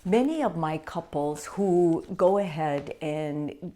Many of my couples who go ahead and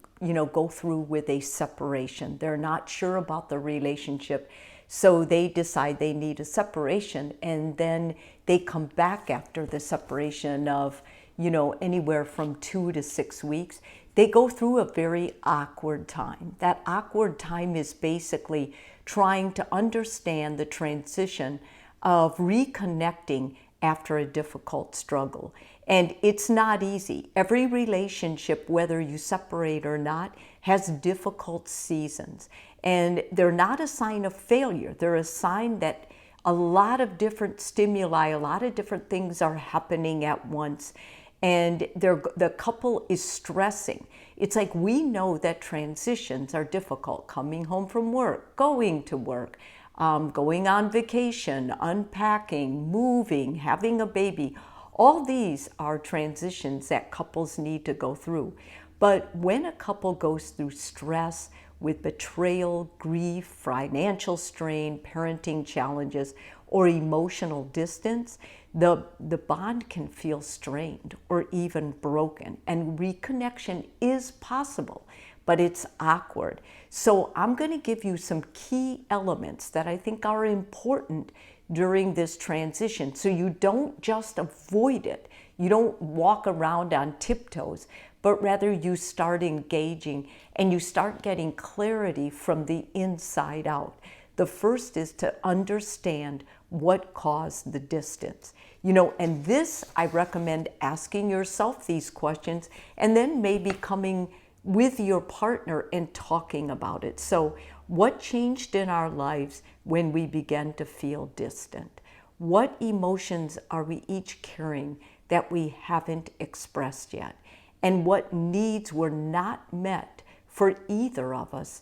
go through with a separation, they're not sure about the relationship, so they decide they need a separation, and then they come back after the separation of anywhere from 2 to 6 weeks. They go through a very awkward time. That awkward time is basically trying to understand the transition of reconnecting after a difficult struggle. And it's not easy. Every relationship, whether you separate or not, has difficult seasons. And they're not a sign of failure. They're a sign that a lot of different stimuli, a lot of different things are happening at once. And the couple is stressing. It's like we know that transitions are difficult. Coming home from work, going to work, going on vacation, unpacking, moving, having a baby. All these are transitions that couples need to go through. But when a couple goes through stress with betrayal, grief, financial strain, parenting challenges, or emotional distance, the bond can feel strained or even broken. And reconnection is possible, but it's awkward. So I'm going to give you some key elements that I think are important during this transition, so you don't just avoid it. You don't walk around on tiptoes, but rather you start engaging and you start getting clarity from the inside out. The first is to understand what caused the distance. And this, I recommend asking yourself these questions and then maybe coming with your partner and talking about it. So, what changed in our lives when we began to feel distant? What emotions are we each carrying that we haven't expressed yet? And what needs were not met for either of us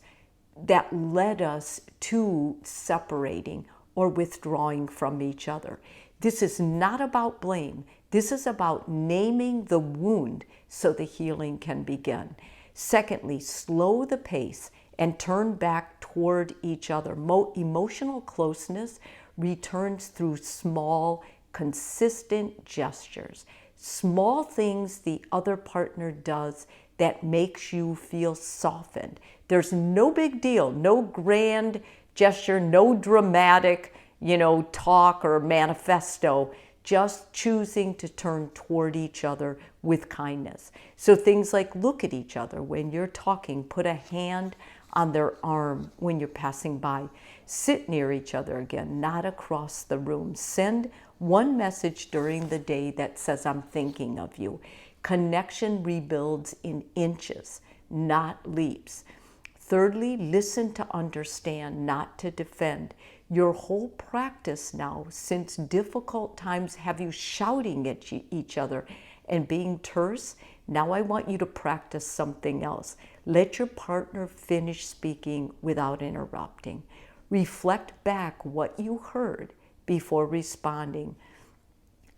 that led us to separating or withdrawing from each other? This is not about blame. This is about naming the wound so the healing can begin. Secondly, slow the pace and turn back toward each other. Emotional closeness returns through small, consistent gestures. Small things the other partner does that makes you feel softened. There's no big deal, no grand gesture, no dramatic, talk or manifesto. Just choosing to turn toward each other with kindness. So things like look at each other when you're talking, put a hand on their arm when you're passing by, sit near each other again, not across the room. Send one message during the day that says, I'm thinking of you. Connection rebuilds in inches, not leaps. Thirdly, listen to understand, not to defend. Your whole practice now, since difficult times have you shouting at each other and being terse. Now I want you to practice something else. Let your partner finish speaking without interrupting. Reflect back what you heard before responding,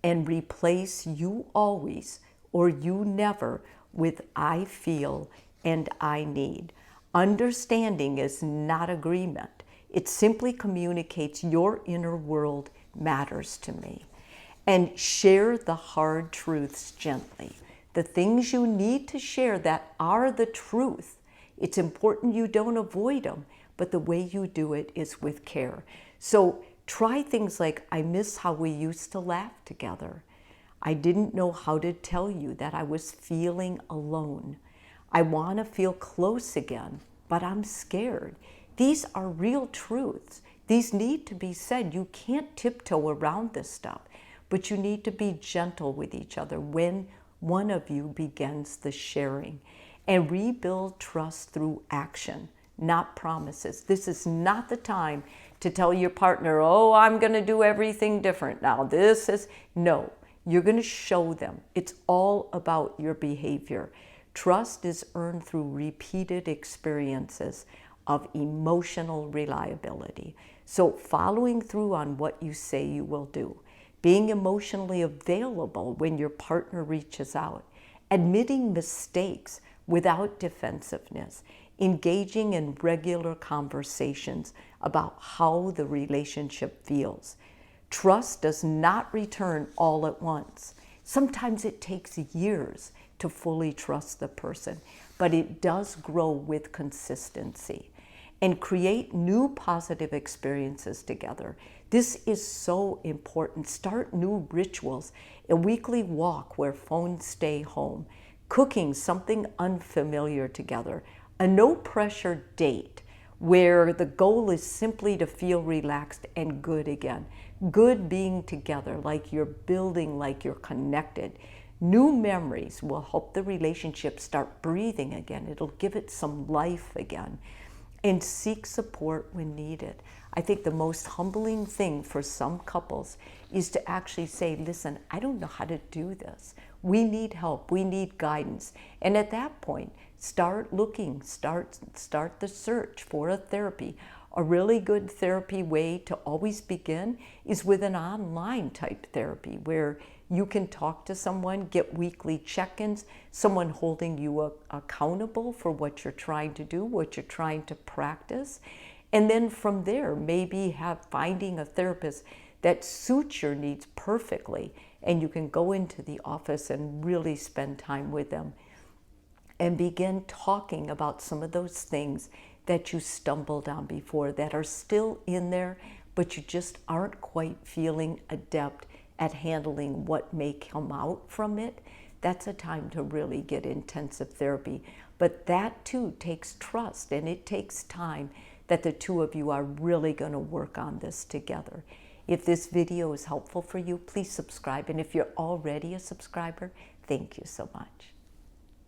and replace you always or you never with I feel and I need. Understanding is not agreement. It simply communicates your inner world matters to me. And share the hard truths gently. The things you need to share that are the truth. It's important you don't avoid them, but the way you do it is with care. So try things like, I miss how we used to laugh together. I didn't know how to tell you that I was feeling alone. I want to feel close again, but I'm scared. These are real truths. These need to be said. You can't tiptoe around this stuff, but you need to be gentle with each other when one of you begins the sharing. And rebuild trust through action, not promises. This is not the time to tell your partner, oh, I'm going to do everything different now. No, you're going to show them. It's all about your behavior. Trust is earned through repeated experiences of emotional reliability. So following through on what you say you will do, being emotionally available when your partner reaches out, admitting mistakes without defensiveness, engaging in regular conversations about how the relationship feels. Trust does not return all at once. Sometimes it takes years to fully trust the person, but it does grow with consistency. And create new positive experiences together. This is so important. Start new rituals, a weekly walk where phones stay home, cooking something unfamiliar together, a no pressure date where the goal is simply to feel relaxed and good again. Good being together, like you're building, like you're connected. New memories will help the relationship start breathing again. It'll give it some life again. And seek support when needed. I think the most humbling thing for some couples is to actually say, listen, I don't know how to do this. We need help, we need guidance. And at that point, start looking, start the search for a therapy. A really good therapy way to always begin is with an online type therapy where you can talk to someone, get weekly check-ins, someone holding you accountable for what you're trying to do, what you're trying to practice. And then from there, maybe finding a therapist that suits your needs perfectly. And you can go into the office and really spend time with them and begin talking about some of those things that you stumbled on before that are still in there, but you just aren't quite feeling adept at handling what may come out from it. That's a time to really get intensive therapy. But that too takes trust, and it takes time that the two of you are really going to work on this together. If this video is helpful for you, please subscribe. And if you're already a subscriber, thank you so much.